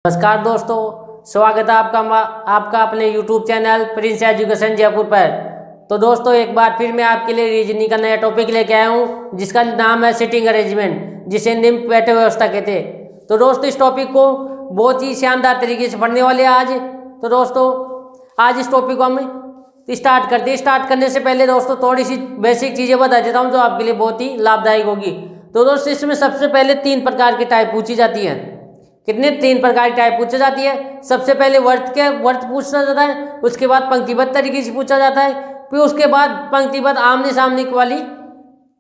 नमस्कार दोस्तों, स्वागत है आपका अपने YouTube channel Prince education Jaipur पर। तो दोस्तों, एक बार फिर मैं आपके लिए रीजनिंग का नया टॉपिक लेके आया हूँ जिसका नाम है सिटिंग अरेंजमेंट, जिसे निम्न बैठक व्यवस्था कहते हैं। तो दोस्तों, इस टॉपिक को बहुत ही शानदार तरीके से पढ़ने वाले हैं आज। तो दोस्तों, आज इस टॉपिक को हम स्टार्ट करते हैं। स्टार्ट करने से पहले दोस्तों थोड़ी सी बेसिक चीज़ें बता देता हूँ जो आपके लिए बहुत ही लाभदायक होगी। तो दोस्तों, इसमें सबसे पहले 3 प्रकार की टाइप पूछी जाती है। कितने? 3 प्रकार की टाइप पूछी जाती है। सबसे पहले वर्त पूछा जाता है, उसके बाद पंक्तिबद्ध तरीके से पूछा जाता है, फिर उसके बाद पंक्तिबद्ध आमने सामने वाली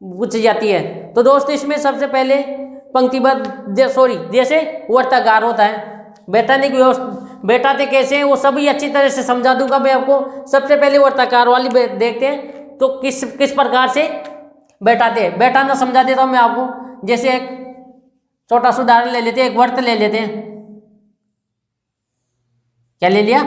पूछी जाती है। तो दोस्तों, इसमें सबसे पहले पंक्तिबद्ध जैसे वर्ताकार होता है, बैठाते कैसे हैं वो सभी अच्छी तरह से समझा दूंगा मैं आपको। सबसे पहले वर्ताकार वाली देखते हैं तो किस प्रकार से बैठाते हैं। बैठाना समझा देता हूँ मैं आपको। जैसे एक छोटा सा उदाहरण ले लेते हैं, एक वर्त ले लेते हैं। क्या ले लिया?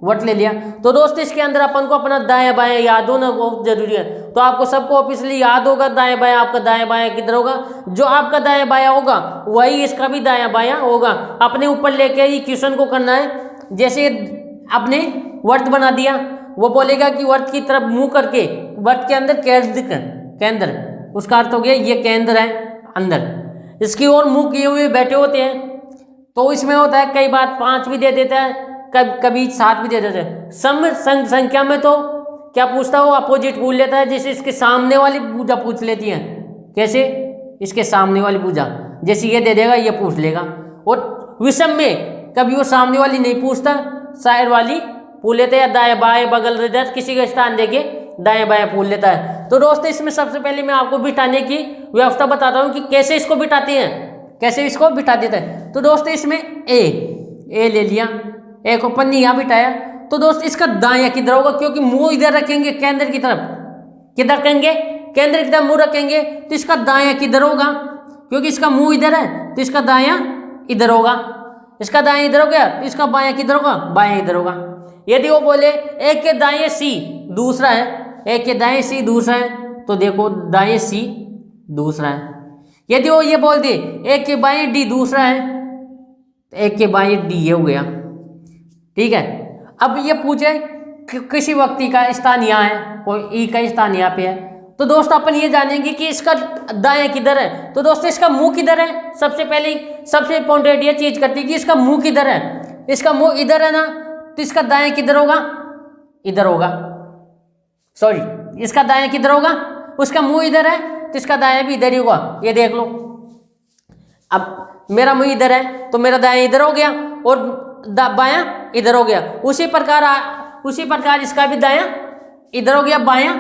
वर्त ले लिया। तो दोस्तों, इसके अंदर अपन को अपना दायां बायां याद होना बहुत जरूरी है। तो आपको सबको ऑफिशियली याद होगा दायां बायां, आपका दायां बायां किधर होगा। जो आपका दायां बायां होगा वही इसका भी दायां बायां होगा। अपने ऊपर लेके ही क्वेश्चन को करना है। जैसे आपने वर्त बना दिया, वो बोलेगा कि वर्त की तरफ मुंह करके वर्त के अंदर केंद्र, उसका अर्थ हो गया ये केंद्र है अंदर, इसकी ओर मुंह किए हुए बैठे होते हैं। तो इसमें होता है कई बार 5 भी दे देता है, कभी 7 भी दे देता है। संख्या में तो क्या पूछता हो, अपोजिट पूछ लेता है। जैसे इसके सामने वाली भुजा पूछ लेती है। कैसे? इसके सामने वाली भुजा, जैसे ये दे देगा ये पूछ लेगा। और विषम में कभी वो सामने वाली नहीं पूछता, साइड वाली पूछ लेता है, या दाएं बाएं बगल किसी का स्थान देके दाएं बाएं पूछ लेता है। तो दोस्तों, इसमें सबसे पहले मैं आपको बिठाने की व्यवस्था बताता हूँ कि कैसे इसको बिठाते हैं, कैसे इसको बिठा देते हैं। तो दोस्तों, इसमें ए ले लिया, ए को पन्नी यहाँ बिठाया। तो दोस्त इसका दायां किधर होगा, क्योंकि मुंह इधर रखेंगे केंद्र की तरफ। किधर रखेंगे? केंद्र की तरफ मुंह रखेंगे। तो इसका दायां किधर होगा, क्योंकि इसका मुंह इधर है तो इसका दायां इधर होगा। इसका दायां इधर हो गया तो इसका बायां किधर होगा, बायां इधर होगा। यदि वो बोले एक के दाएं सी दूसरा है, एक के दाएं सी दूसरा है, तो देखो दाएं सी दूसरा है। यदि वो ये बोल दे एक के बाएं डी दूसरा है, तो एक के बाएं डी ये हो गया। ठीक है। अब ये पूछे किसी व्यक्ति का स्थान यहाँ है, कोई ई का स्थान यहाँ पे है, तो दोस्त अपन ये जानेंगे कि इसका दाएं किधर है। तो दोस्तों, इसका मुंह किधर है। सबसे इंपॉर्टेंट ये चीज करती है कि इसका मुंह किधर है। इसका मुंह इधर है ना, तो इसका दाएं किधर होगा, इधर होगा। इसका दाएं किधर होगा, उसका मुंह इधर है तो इसका दाएं भी इधर ही होगा। ये देख लो, अब मेरा मुंह इधर है तो मेरा दाएं इधर हो गया और बायां इधर हो गया। उसी प्रकार इसका भी दायां इधर हो गया, बायां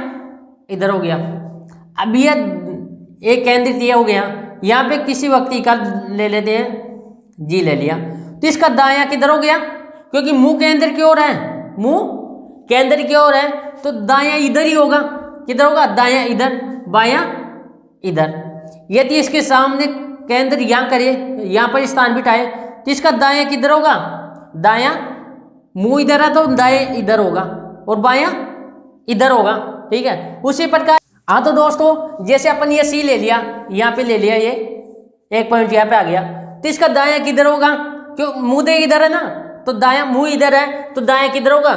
इधर हो गया। अब ये एक केंद्रित ये हो गया। यहाँ पे किसी व्यक्ति का ले लेते हैं, जी ले लिया, तो इसका दायां किधर हो गया, क्योंकि मुंह केंद्र की ओर है, मुंह केंद्र की ओर है तो दायां इधर ही होगा। किधर होगा? दायां इधर, बायां इधर। यदि इसके सामने केंद्र यहाँ करे, यहाँ पर स्थान बिठाए, तो इसका दायां किधर होगा, दायां मुंह इधर है तो दाएं इधर होगा और बायां इधर होगा। ठीक है। उसी प्रकार हाँ, तो दोस्तों जैसे अपन ये सी ले लिया, यहाँ पे ले लिया, ये एक पॉइंट यहाँ पे आ गया, तो इसका दायां किधर होगा, क्यों मुंह दे इधर है ना, तो दायां मुंह इधर है तो दायां किधर होगा,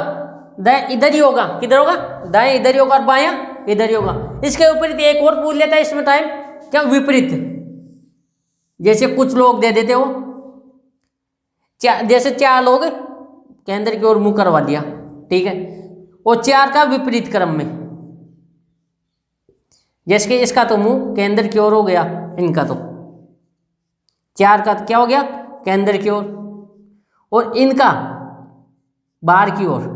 दायां इधर ही होगा। किधर होगा? दायां इधर ही होगा और बायां इधर ही होगा। इसके विपरीत एक और पूछ लेता है इसमें टाइम, क्या विपरीत। जैसे कुछ लोग दे देते हो, जैसे 4 लोग केंद्र की ओर मुंह करवा दिया, ठीक है, और 4 का विपरीत क्रम में। जैसे कि इसका तो मुंह केंद्र की ओर हो गया, इनका तो 4 का क्या हो गया, केंद्र की ओर, और इनका बाहर की ओर।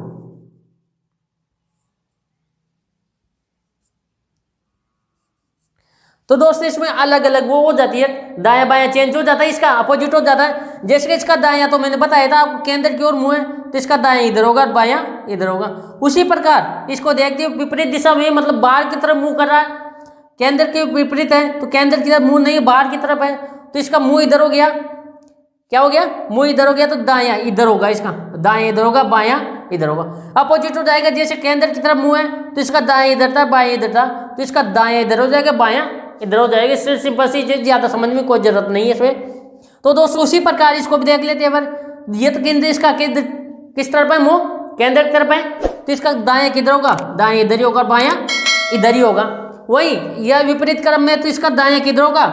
तो दोस्तों, इसमें अलग अलग वो हो जाती है, दायां बायां चेंज हो जाता है, इसका अपोजिट हो जाता है। जैसे कि इसका दायां तो मैंने बताया था आपको केंद्र की ओर मुंह है तो इसका दायां इधर होगा और बायां इधर होगा। उसी प्रकार इसको देखते विपरीत दिशा में, मतलब बाहर की तरफ मुंह कर रहा है, केंद्र के विपरीत है तो केंद्र की तरफ मुंह नहीं, बाहर की तरफ है, तो इसका मुंह इधर हो गया। क्या हो गया? मुंह इधर हो गया तो दायां इधर होगा, इसका दायां इधर होगा, बायां इधर होगा। अपोजिट हो जाएगा, जैसे केंद्र की तरफ मुंह है तो इसका दायां इधर था, बायां इधर था, तो इसका दायां इधर हो जाएगा, बायां इधर हो जाएगा। इससे सिंपल सी चीज, ज्यादा समझ में कोई जरूरत नहीं है इसमें। तो दोस्तों, उसी प्रकार इसको भी देख लेते हैं। ये तो केंद्र इसका केंद्र किस तरफ है, मुंह केंद्र की तरफ है, तो इसका दायां किधर होगा, दायां इधर ही होगा, बायां इधर ही होगा। वही यह विपरीत क्रम में तो इसका दायां किधर होगा,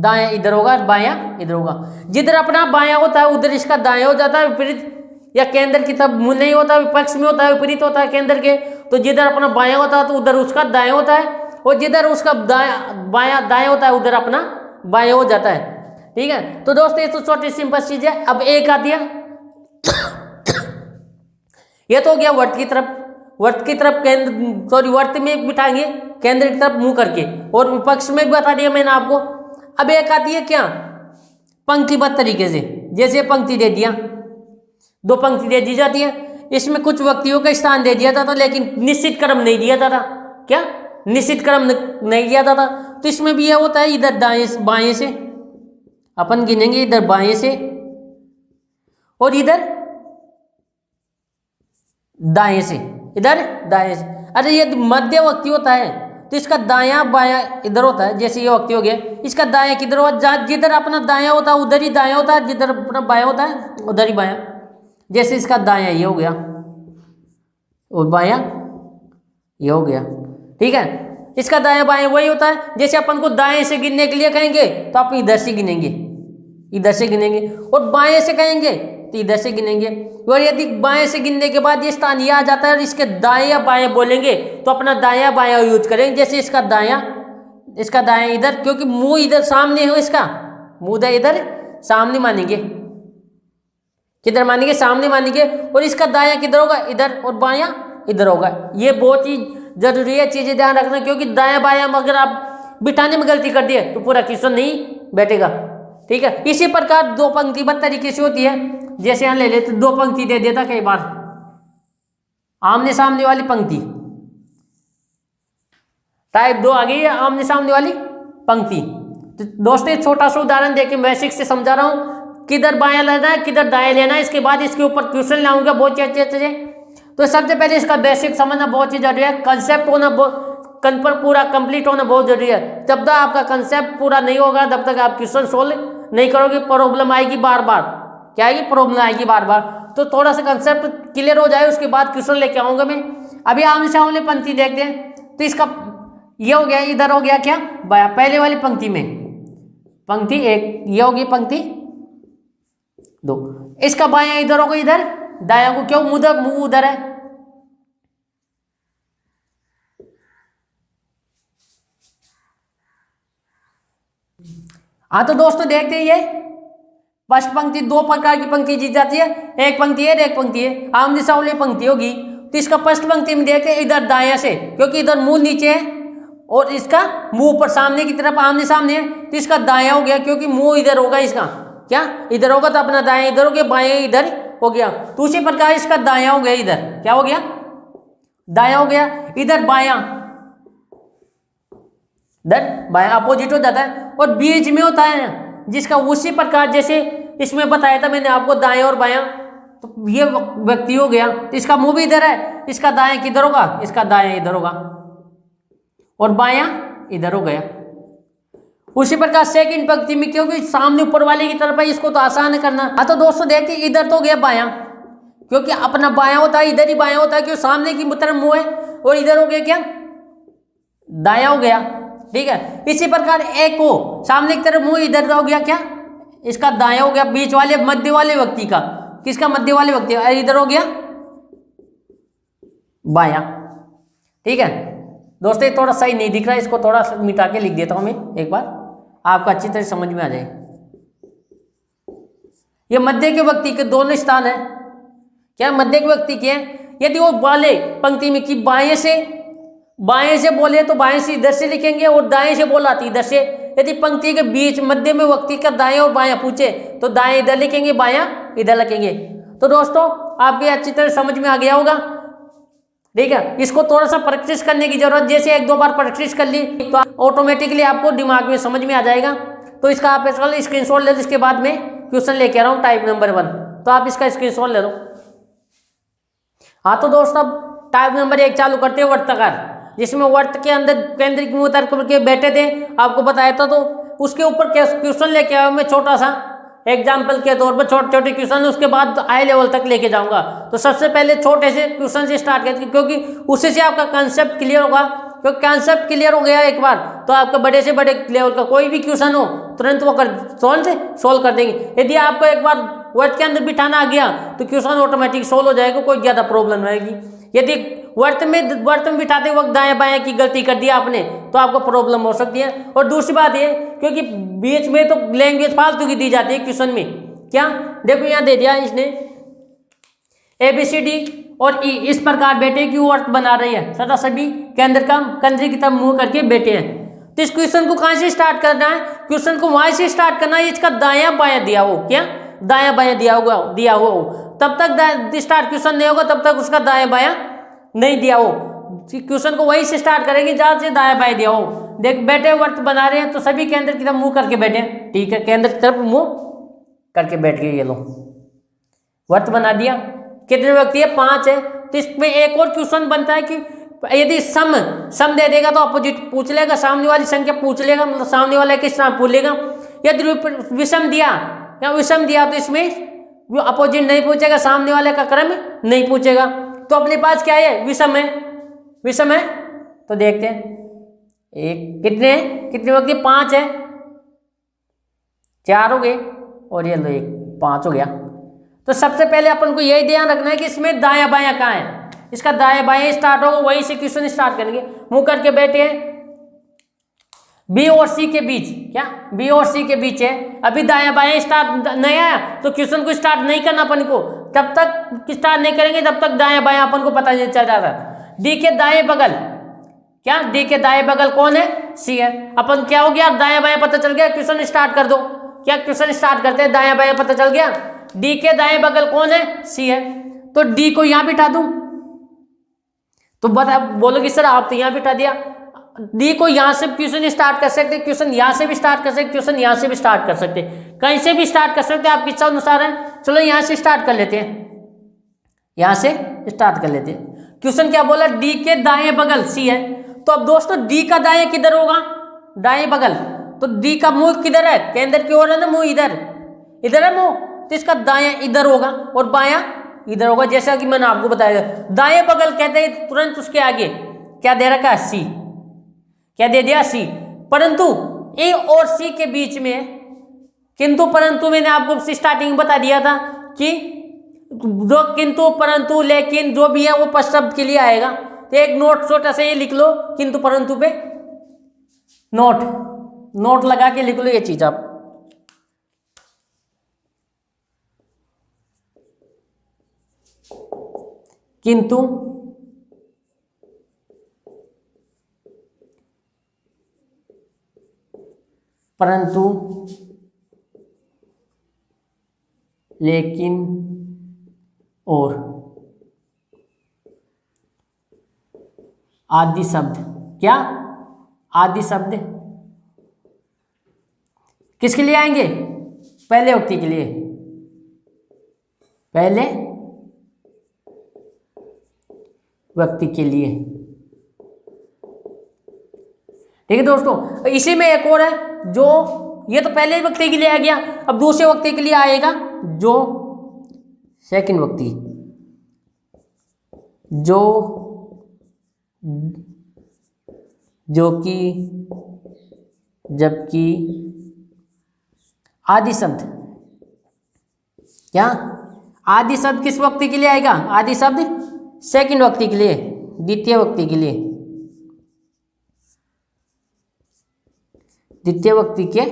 दायां इधर होगा, बायां इधर होगा। जिधर अपना बायां होता है उधर इसका दायां हो जाता है विपरीत, या केंद्र की तरफ मुंह नहीं होता, विपक्ष में होता है, विपरीत होता है केंद्र के। तो जिधर अपना बायां होता है तो उधर उसका दायां होता है, और जिधर उसका बायां दायां होता है उधर अपना बायां हो जाता है। ठीक है, तो दोस्तों ये तो छोटी सिंपल चीज है। अब एक आती है, ये तो हो गया वर्त की तरफ, वर्त की तरफ केंद्र, सॉरी वर्त में बिठाएंगे केंद्र की तरफ मुंह करके, और विपक्ष में भी बता दिया मैंने आपको। अब एक आती है क्या, पंक्तिबद्ध तरीके से, जैसे पंक्ति दे दिया, दो पंक्ति दे दी जाती है, इसमें कुछ व्यक्तियों का स्थान दे दिया था, लेकिन निश्चित क्रम नहीं दिया था। क्या निश्चित क्रम नहीं दिया था, तो इसमें भी यह होता है, इधर दाएं बाएं से अपन गिनेंगे, इधर बाएं से और इधर दाएं से, इधर दाएं से। अरे ये मध्य व्यक्ति होता है तो इसका दायां बायां इधर होता है, जैसे ये व्यक्ति हो गया, इसका दायां किधर होगा, जिधर अपना दायां होता है उधर ही दायां होता है, जिधर अपना बायां होता है उधर ही बायां। जैसे इसका दायां ये हो गया और बायां ये हो गया। ठीक है, इसका दायां बायां वही होता है। जैसे अपन को दाएं से गिनने के लिए कहेंगे तो आप इधर से गिनेंगे, इधर से गिनेंगे, और बाएं से कहेंगे तो इधर से गिनेंगे। और यदि बाएं से गिनने के बाद ये स्थान ये आ जाता है और इसके दाएं या बाएं बोलेंगे तो अपना दायां बायां यूज करेंगे। जैसे इसका दायां इधर, क्योंकि मुंह इधर सामने हो, इसका मुंह इधर सामने मानेंगे, किधर मानेंगे, सामने मानेंगे, और इसका दायां किधर होगा, इधर, और बायां इधर होगा। ये बहुत ही जरूरी है, चीजें ध्यान रखना, क्योंकि दायां बायां अगर आप बिठाने में गलती कर दिए तो पूरा क्वेश्चन नहीं बैठेगा। ठीक है, इसी प्रकार दो पंक्तिबद्ध तरीके से होती है। जैसे यहाँ ले लेते, दो पंक्ति दे देता कई बार, आमने सामने वाली पंक्ति, टाइप 2 आ गई है, आमने सामने वाली पंक्ति। तो दोस्तों छोटा सा उदाहरण देके बेसिक से समझा रहा हूं, किधर बायां लेना है किधर दाएं लेना है, इसके बाद इसके ऊपर क्वेश्चन लाऊंगा बहुत अच्छे से। तो सबसे पहले इसका बेसिक समझना बहुत ही जरूरी है, कंसेप्ट होना पूरा कंप्लीट होना बहुत जरूरी है। जब तक आपका कंसेप्ट पूरा नहीं होगा तब तक आप क्वेश्चन सोल्व नहीं करोगे, प्रॉब्लम आएगी बार बार। क्या आएगी, प्रॉब्लम आएगी बार बार। तो थोड़ा सा कंसेप्ट क्लियर हो जाए उसके बाद क्वेश्चन लेके आऊंगा मैं। अभी आमने सामने पंक्ति देखते हैं, तो इसका ये हो गया, इधर हो गया क्या, बाया, पहले वाली पंक्ति में पंक्ति एक, ये होगी पंक्ति 2, इसका बायां इधर होगा, इधर दायां को, क्यों मुंह उधर है। हाँ तो दोस्तों देखते हैं, ये फर्स्ट पंक्ति, दो प्रकार की पंक्ति दी जाती है, एक पंक्ति है एक पंक्ति है, आमने सामने पंक्ति होगी। तो इसका फर्स्ट पंक्ति में देखते हैं इधर दायां से, क्योंकि इधर मुंह नीचे है और इसका मुंह ऊपर सामने की तरफ आमने सामने है, तो इसका दायां हो गया, क्योंकि मुंह इधर होगा, इसका क्या इधर होगा, तो अपना दायां इधर हो गया, बायां इधर हो गया। तो उसी प्रकार इसका दायां हो गया, इधर क्या हो गया, दायां हो गया, इधर बायां, इधर बायां अपोजिट हो जाता है, और बीच में होता है जिसका उसी प्रकार जैसे इसमें बताया था मैंने आपको, दायां और बायां। तो ये व्यक्ति हो गया, तो इसका मुंह भी इधर है, इसका दायां किधर होगा, इसका दायां इधर होगा, और बायां इधर हो गया। उसी प्रकार सेकंड पंक्ति में, क्योंकि सामने ऊपर वाले की तरफ है, इसको तो आसान है करना। हाँ तो दोस्तों देखते, इधर तो गया बायां, क्योंकि अपना बायां होता है, इधर ही बायां होता है, क्योंकि सामने की तरफ मुंह है, और इधर हो गया क्या, दायां हो गया। ठीक है, इसी प्रकार एक को सामने की तरफ मुंह, इधर हो गया क्या, इसका दायां हो गया, बीच वाले मध्य वाले व्यक्ति का, किसका, मध्य वाले व्यक्ति, इधर हो गया बायां। ठीक है दोस्तों, ये थोड़ा सही नहीं दिख रहा है, इसको थोड़ा मिटा के लिख देता हूं मैं एक बार, आपको अच्छी तरह समझ में आ जाए। ये मध्य के व्यक्ति के दोनों स्थान है, क्या मध्य के व्यक्ति के हैं। यदि वो वाले पंक्ति में कि बाएं से बोले तो बाएं से इधर से लिखेंगे, और दाएं से बोला तो इधर से। यदि पंक्ति के बीच मध्य में व्यक्ति का दाएं और बायां पूछे तो दाएं इधर लिखेंगे, बायां इधर लिखेंगे। तो दोस्तों आपके अच्छी तरह समझ में आ गया होगा। ठीक है, इसको थोड़ा सा प्रैक्टिस करने की जरूरत, जैसे एक दो बार प्रैक्टिस कर ली तो ऑटोमेटिकली आपको दिमाग में समझ में आ जाएगा। तो इसका आप स्क्रीनशॉट ले लो, इसके बाद में क्वेश्चन लेके आ रहा हूँ टाइप नंबर 1, तो आप इसका स्क्रीनशॉट ले लो। हाँ तो दोस्तों अब टाइप नंबर 1 चालू करते हैं, वर्ताकार, जिसमें वर्त के अंदर केंद्र के बैठे थे, आपको बताया था। तो उसके ऊपर क्वेश्चन लेके आया मैं छोटा सा, एग्जाम्पल के तौर पर छोटे छोटे क्वेश्चन, उसके बाद हाई लेवल तक लेके जाऊंगा। तो सबसे पहले छोटे से क्वेश्चन से स्टार्ट करते, क्योंकि उसी से आपका कंसेप्ट क्लियर होगा। क्योंकि कंसेप्ट क्लियर हो गया एक बार तो आपका बड़े से बड़े लेवल का कोई भी क्वेश्चन हो तुरंत वो सोल्व कर देंगे। यदि आपको एक बार वर्ड के अंदर बिठाना आ गया तो क्वेश्चन ऑटोमेटिक सोल्व हो जाएगा, कोई ज़्यादा प्रॉब्लम रहेगी। यदि वर्त में बिठाते वक्त दाएं बाएं की गलती कर दिया आपने तो आपको प्रॉब्लम हो सकती है। और दूसरी बात ये, क्योंकि बीच में तो लैंग्वेज फालतू की दी जाती है क्वेश्चन में। क्या देखो यहाँ दे दिया इसने ABCD और ई इस प्रकार बेटे की अर्थ बना रही है सदा सभी कंधे की तरफ मुंह करके बैठे हैं। तो इस क्वेश्चन को कहाँ से स्टार्ट करना है? क्वेश्चन को वहां से स्टार्ट करना है इसका दायां बायां दिया हो, क्या दायां बायां दिया हो, तब तक स्टार्ट क्वेश्चन नहीं होगा तब तक उसका दायां बायां नहीं दिया हो। क्वेश्चन को वहीं से स्टार्ट करेंगे जहां से दायां बायां दिया हो। देख बेटे वर्त बना रहे हैं तो सभी केंद्र की तरफ मुंह करके बैठे हैं, ठीक है, केंद्र की तरफ मुंह करके बैठ गए। ये लो वर्त बना दिया। कितने व्यक्ति है? 5 है। तो इसमें एक और क्वेश्चन बनता है कि यदि सम दे देगा तो अपोजिट पूछ लेगा, सामने वाली संख्या पूछ लेगा, मतलब सामने वाला किस तरह पूछ लेगा। यदि विषम दिया तो इसमें अपोजिट नहीं पूछेगा, सामने वाले का क्रम नहीं पूछेगा। तो अपने पास क्या है? विषम है। तो देखते हैं कितने व्यक्ति? 5 है, 4 हो गए और ये लो 5 हो गया। तो सबसे पहले अपन को यही ध्यान रखना है कि इसमें दायां बायां कहाँ है। इसका दाएं बाएं स्टार्ट होगा, वहीं से क्वेश्चन स्टार्ट करेंगे। मुंह करके बैठे हैं बी और सी के बीच, क्या बी और सी के बीच है। अभी दायां बायां स्टार्ट नहीं आया तो क्वेश्चन को स्टार्ट नहीं करना अपन को, तब तक स्टार्ट नहीं करेंगे जब तक दायां बायां अपन को पता नहीं चल जाता। डी के दाएं बगल, क्या डी के दाएं बगल कौन है? सी है। अपन क्या हो गया? दायां बायां पता चल गया, क्वेश्चन स्टार्ट कर दो। क्या क्वेश्चन स्टार्ट करते हैं? दायां बायां पता चल गया। डी के दाएं बगल कौन है? सी है। तो डी को यहां बिठा दूं तो बोलोगे सर आप तो यहां बिठा दिया। डी को यहां से क्वेश्चन स्टार्ट कर सकते, क्वेश्चन यहां से भी स्टार्ट कर सकते, क्वेश्चन यहां से भी स्टार्ट कर सकते, कहीं से भी स्टार्ट कर सकते, आपकी इच्छा अनुसार है। चलो यहां से स्टार्ट कर लेते हैं, यहां से स्टार्ट कर लेते हैं। क्वेश्चन क्या बोला? डी के दाएं बगल सी है। तो अब दोस्तों डी का दाएं किधर होगा? दाएं बगल। तो डी का मुंह किधर है? केंद्र की ओर है ना, मुंह इधर है मुंह, तो इसका दायां इधर होगा और बायां इधर होगा। जैसा कि मैंने आपको बताया दाएं बगल कहते हैं तुरंत उसके आगे क्या दे रखा है? सी। क्या दे दिया? सी। परंतु ए और सी के बीच में किंतु परंतु मैंने आपको स्टार्टिंग में बता दिया था कि जो किंतु परंतु लेकिन जो भी है वो पद शब्द के लिए आएगा। तो एक नोट छोटा सा ये लिख लो, किंतु परंतु पे नोट लगा के लिख लो ये चीज आप। किंतु परंतु लेकिन और आदि शब्द, क्या आदि शब्द किसके लिए आएंगे? पहले व्यक्ति के लिए, पहले व्यक्ति के लिए। ठीक है दोस्तों, इसी में एक और है जो ये तो पहले व्यक्ति के लिए आ गया, अब दूसरे व्यक्ति के लिए आएगा जो सेकंड व्यक्ति, जो कि जबकि आदि शब्द, क्या आदि शब्द किस व्यक्ति के लिए आएगा? आदि शब्द सेकंड व्यक्ति के लिए, द्वितीय व्यक्ति के लिए, द्वितीय व्यक्ति के।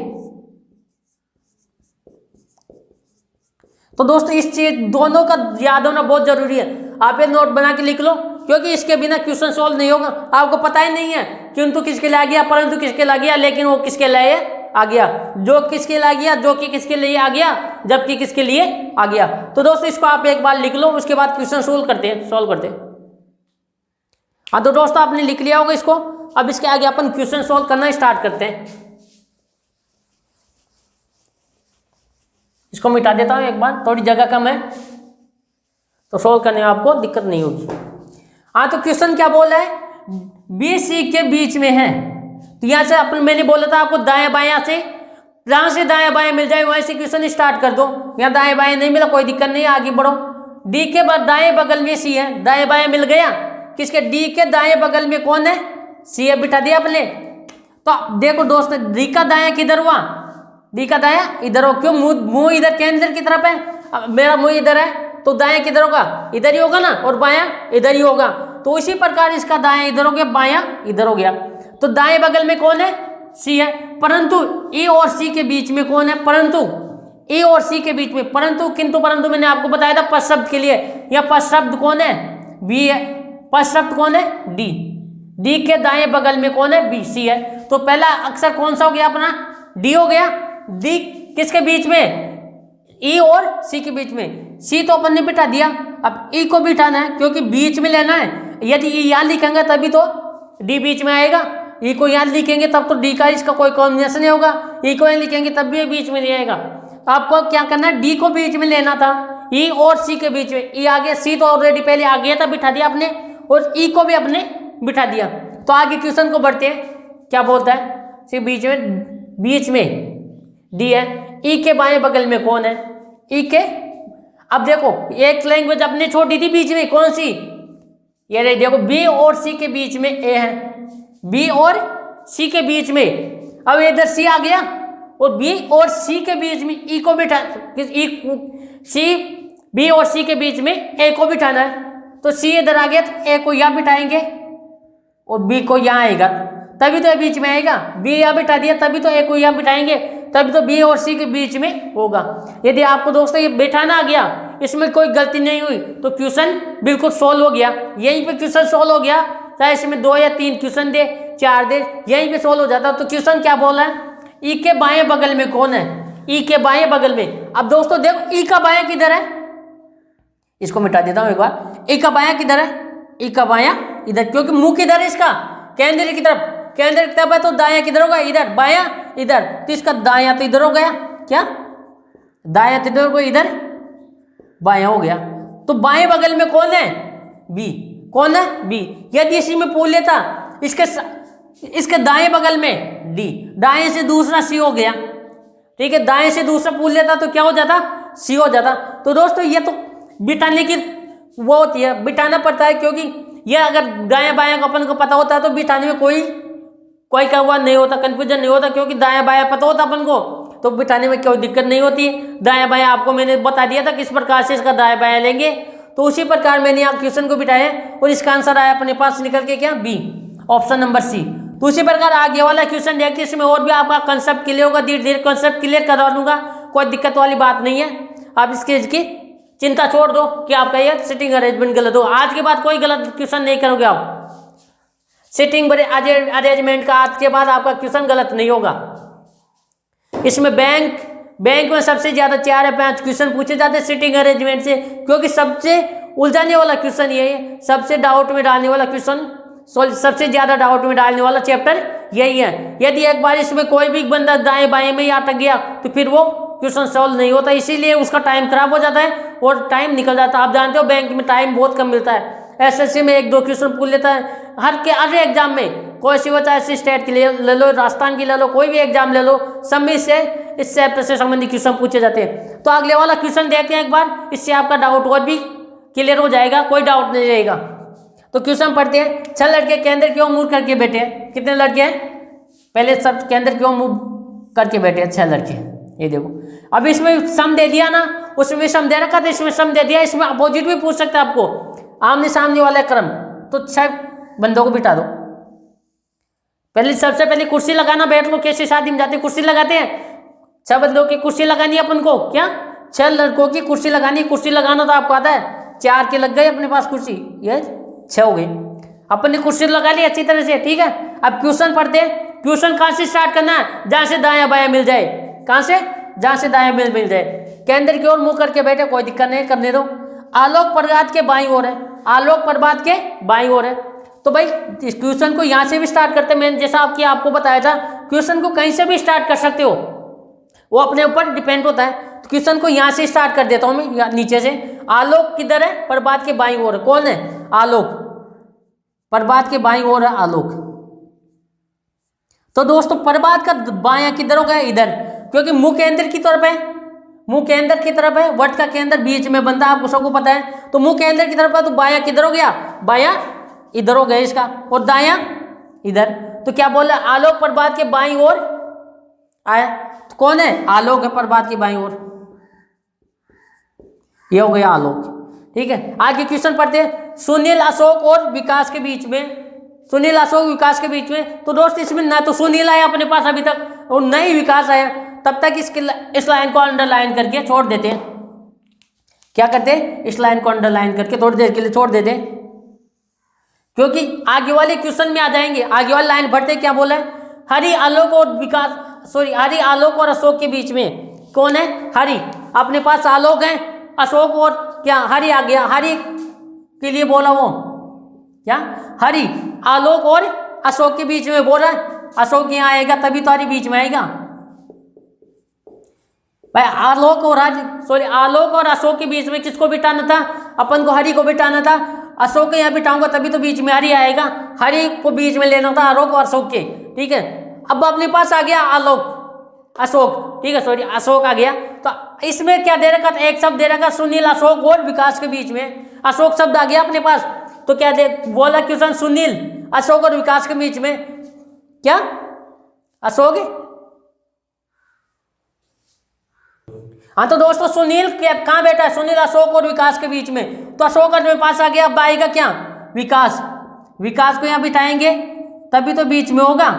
तो दोस्तों इस चीज दोनों का याद होना बहुत जरूरी है। आप ये नोट बना के लिख लो, क्योंकि इसके बिना क्वेश्चन सॉल्व नहीं होगा। आपको पता ही नहीं है किंतु किसके लिए आ गया, परंतु किसके लिए आ गया, लेकिन वो किसके लिए आ गया, जो किसके लिए आ गया, जो कि किसके लिए आ गया, जबकि किसके लिए आ गया। तो दोस्तों इसको आप एक बार लिख लो, उसके बाद क्वेश्चन सॉल्व करते हैं। हाँ तो दोस्तों आपने लिख लिया होगा इसको। अब इसके आगे अपन क्वेश्चन सॉल्व करना स्टार्ट करते हैं। इसको मिटा देता हूं एक बार, थोड़ी जगह कम है तो सॉल्व करने में आपको दिक्कत नहीं होगी। हाँ तो क्वेश्चन क्या बोला है? बी सी के बीच में है। तो यहां से अपन मैंने बोला था आपको दाएं बायां से जहां से दाएं बाएं मिल जाए वहीं से क्वेश्चन स्टार्ट कर दो। यहाँ दाएं बाएं नहीं मिला, कोई दिक्कत नहीं, आगे बढ़ो। डी के बाद दाएं बगल में सी है, दाएं बाएं मिल गया, किसके, डी के दाएं बगल में कौन है, सी है, बिठा दिया आपने। तो देखो दोस्त, डी का दायां किधर हुआ, डी का दायां इधर हो, क्यों, मुंह इधर केंद्र की तरफ है, मेरा मुंह इधर है, तो दायां किधर होगा, इधर ही होगा ना, और बायां इधर ही होगा। तो इसी प्रकार इसका दायां इधर हो गया, बायां इधर हो गया। तो दाएं बगल में कौन है, सी है, परंतु ए और सी के बीच में कौन है, परंतु ए और सी के बीच में, परंतु किंतु परंतु मैंने आपको बताया था पद शब्द के लिए, यह पद शब्द कौन है, बी है, पद शब्द कौन है, डी, डी के दाएं बगल में कौन है, बी, सी है। तो पहला अक्षर कौन सा हो गया अपना, डी हो गया। डी किसके बीच में, ई और सी के बीच में, सी तो अपन ने बिठा दिया, अब ई को बिठाना है क्योंकि बीच में लेना है। यदि ई यहाँ लिखेंगे तभी तो डी बीच में आएगा, ई को यहाँ लिखेंगे तब तो डी का इसका कोई कॉम्बिनेशन नहीं होगा, ई को यहाँ लिखेंगे तब भी बीच में नहीं आएगा। आपको क्या करना है, डी को बीच में लेना था, ई और सी के बीच में, ई आगे, सी तो ऑलरेडी पहले आ गया था, बिठा दिया आपने, और ई को भी आपने बिठा दिया। तो आगे क्वेश्चन को बढ़ते हैं, क्या बोलता है, बीच में डी है, ई के बाएं बगल में कौन है, ई के, अब देखो एक लैंग्वेज अपने छोड़ दी थी बीच में, कौन सी, ये रही, देखो बी और सी के बीच में ए है, बी और सी के बीच में, अब इधर सी आ गया, और बी और सी के बीच में ई को बिठा, सी, बी और सी के बीच में ए को बिठाना है। तो सी इधर आ गया तो ए को यहाँ बिठाएंगे और बी को यहाँ आएगा, तभी तो ये बीच में आएगा, बी यहाँ बिठा दिया तभी तो ए को यहाँ बिठाएंगे, तभी तो बी और सी के बीच में होगा। यदि आपको दोस्तों ये बिठाना आ गया, इसमें कोई गलती नहीं हुई, तो क्वेश्चन बिल्कुल सोल्व हो गया, यहीं पे क्वेश्चन सोल्व हो गया, चाहे इसमें 2 या 3 क्वेश्चन दे, 4 दे, यहीं पे सोल्व हो जाता। तो क्वेश्चन क्या बोला है, ई के बाएं बगल में कौन है, ई के बाएं बगल में। अब दोस्तों देखो ई का बायां किधर है, इसको मिटा देता हूं एक बार, ई का बायां किधर है, ई का बायां इधर, क्योंकि मुंह किधर है इसका, केंद्र की तरफ, केंद्र की तरफ है, तो दायां किधर होगा, इधर, बायां इधर, तो इसका दायां तो इधर हो गया, क्या, दायां तो इधर हो गया, इधर बायां हो गया। तो बाएं बगल में कौन है, बी, कौन है, बी। यदि इसी में पूछ लेता, इसके दाएं बगल में डी, दाएं से दूसरा सी हो गया, ठीक है, दाएं से दूसरा पूछ लेता तो क्या हो जाता, सी हो जाता। तो दोस्तों ये तो बिठाने की वो होती है, बिठाना पड़ता है, क्योंकि ये अगर दायां बायां का अपन को पता होता है तो बिठाने में कोई क्या हुआ नहीं होता, कंफ्यूजन नहीं होता, क्योंकि दायां बायां पता होता अपन को, तो बिठाने में कोई दिक्कत नहीं होती है। दायां बायां आपको मैंने बता दिया था किस प्रकार से इसका दायां बायां लेंगे, तो उसी प्रकार मैंने यहाँ क्वेश्चन को बिठाया और इसका आंसर आया अपने पास निकल के, क्या, बी, ऑप्शन नंबर सी। तो उसी प्रकार आगे वाला क्वेश्चन देखते, इसमें और भी आपका कंसेप्ट क्लियर होगा, धीरे धीरे कंसेप्ट क्लियर करवा दूंगा, कोई दिक्कत वाली बात नहीं है। आप इसकी चिंता छोड़ दो कि आपका ये सिटिंग अरेंजमेंट गलत हो, आज के बाद कोई गलत क्वेश्चन नहीं करोगे आप, सिटिंग अरेंजमेंट का आज के बाद आपका क्वेश्चन गलत नहीं होगा। इसमें बैंक में सबसे ज्यादा 4 या 5 क्वेश्चन पूछे जाते हैं सिटिंग अरेंजमेंट से, क्योंकि सबसे उलझाने वाला क्वेश्चन यही है, सबसे डाउट में डालने वाला क्वेश्चन, सबसे ज्यादा डाउट में डालने वाला चैप्टर यही है। यदि एक बार इसमें कोई भी बंदा दाएं बाएं में ही अटक गया तो फिर वो क्वेश्चन सॉल्व नहीं होता, इसीलिए उसका टाइम खराब हो जाता है और टाइम निकल जाता है। आप जानते हो बैंक में टाइम बहुत कम मिलता है, एसएससी में 1-2 क्वेश्चन पूछ लेता है, हर एग्जाम में, कोई सी हो, चाहे स्टेट के लिए ले लो, राजस्थान की ले लो, कोई भी एग्जाम ले लो, सब में इससे इस चैप्टर से संबंधित क्वेश्चन पूछे जाते हैं। तो अगले वाला क्वेश्चन देखते हैं एक बार, इससे आपका डाउट और भी क्लियर हो जाएगा, कोई डाउट नहीं रहेगा। तो क्वेश्चन पढ़ते हैं, 6 लड़के केंद्र की ओर मुड़ करके बैठे हैं, कितने लड़के हैं, पहले सब केंद्र की ओर मुड़ करके बैठे हैं 6 लड़के, ये देखो। अब इसमें सम दे दिया ना, उसमें सम दे रखा था, इसमें सम दे दिया, इसमें अपोजिट भी पूछ सकता है आपको, आमने सामने वाला क्रम। तो 6 बंदों को बिठा दो, सबसे पहले कुर्सी लगाना, बैठ लो, कैसे शादी में जाते कुर्सी लगाते हैं, 6 बंदों की कुर्सी लगानी है अपन को, क्या, 6 लड़कों की कुर्सी लगानी, कुर्सी लगाना तो आपको आता है, 4 के लग गए अपने पास कुर्सी, ये 6 हो गई, अपन ने कुर्सी लगा ली अच्छी तरह से, ठीक है। अब क्वेश्चन पढ़ते हैं, क्वेश्चन कहाँ से स्टार्ट करना है, जहां से दायां बायां मिल जाए, कहां से, जहां से दायां मिल जाए, केंद्र की ओर मुंह करके बैठे, कोई दिक्कत नहीं, करने दो। आलोक प्रभात के बाईं ओर है, आलोक प्रभात के बाईं ओर है, तो भाई इस क्वेश्चन को यहां से भी स्टार्ट करते हैं, मैंने जैसा आपको बताया था, क्वेश्चन को कहीं से भी स्टार्ट कर सकते हो, वो अपने ऊपर डिपेंड होता है। तो क्वेश्चन को यहां से स्टार्ट कर देता हूं मैं, नीचे से, आलोक किधर है, प्रभात के बाईं ओर है, कौन है, आलोक, प्रभात के बाईं ओर है आलोक। तो दोस्तों प्रभात का बायां किधर होगा, इधर, क्योंकि मुंह केंद्र की तरफ है, मुंह केंद्र की तरफ है, वट का केंद्र बीच में बनता है, आपको सबको पता है। तो मुंह केंद्र की तरफ है, तो बाया किधर हो गया, बाया इधर हो गया इसका, और दाया इधर। तो क्या बोला, आलोक प्रभात के बाईं ओर आया। तो कौन है, आलोक है प्रभात की बाईं ओर, ये हो गया आलोक। ठीक है, आगे क्वेश्चन पढ़ते हैं। सुनील अशोक और विकास के बीच में, सुनील अशोक विकास के बीच में, तो दोस्त इसमें ना तो सुनील आया अपने पास अभी तक और न ही विकास आया, तब तक इस लाइन को अंडरलाइन करके छोड़ देते हैं। क्या करते हैं, इस लाइन को अंडरलाइन करके थोड़ी देर के लिए छोड़ देते हैं, क्योंकि आगे वाले क्वेश्चन में आ जाएंगे। आगे वाली लाइन पढ़ते क्या बोला है, हरि आलोक और विकास, सॉरी हरि आलोक और अशोक के बीच में कौन है, हरि। अपने पास आलोक है, अशोक और क्या हरि आ गया, हरि के लिए बोला वो क्या, हरि आलोक और अशोक के बीच में बोल रहा है। अशोक यहाँ आएगा तभी तो हरि बीच में आएगा भाई। आलोक और आलोक और अशोक के बीच में किसको बिठाना था, अपन को हरि को बिठाना था। अशोक के यहाँ बिठाऊंगा तभी तो बीच में हरि आएगा, हरि को बीच में लेना था आलोक और अशोक के। ठीक है, अब अपने पास आ गया आलोक अशोक, ठीक है सॉरी अशोक आ गया। तो इसमें क्या दे रखा था, एक शब्द दे रखा सुनील अशोक और विकास के बीच में, अशोक शब्द आ गया अपने पास। तो क्या दे बोला क्वेश्चन, सुनील अशोक और विकास के बीच में क्या, अशोक। हाँ तो दोस्तों सुनील कहाँ बैठा है, सुनील अशोक और विकास के बीच में, तो अशोक अपने पास आ गया। अब आएगा क्या, विकास, विकास को यहाँ बिठाएंगे तभी तो बीच में होगा।